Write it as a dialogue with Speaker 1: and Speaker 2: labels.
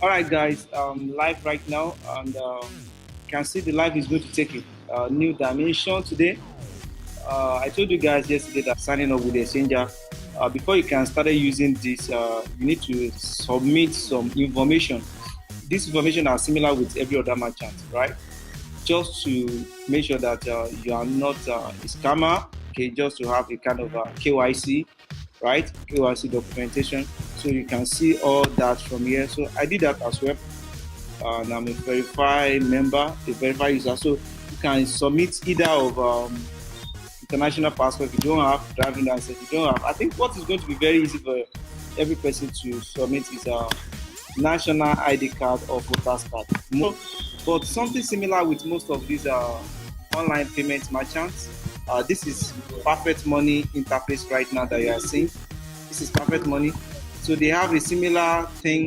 Speaker 1: All right, guys, live right now, and can see the live is going to take a new dimension today. I told you guys yesterday that signing up with the exchanger. Before you can start using this, you need to submit some information. This information are similar with every other merchant, right? Just to make sure that you are not a scammer. Okay, just to have a kind of KYC, right? KYC documentation, so you can see all that from here. So I did that as well, and I'm a verified member, a verified user. So you can submit either of international passport. If you don't have driving license, if you don't have. I think what is going to be very easy for every person to submit is a national ID card or voters card. But something similar with most of these online payment merchants. This is Perfect Money interface right now that you are seeing. This is Perfect Money. So they have a similar thing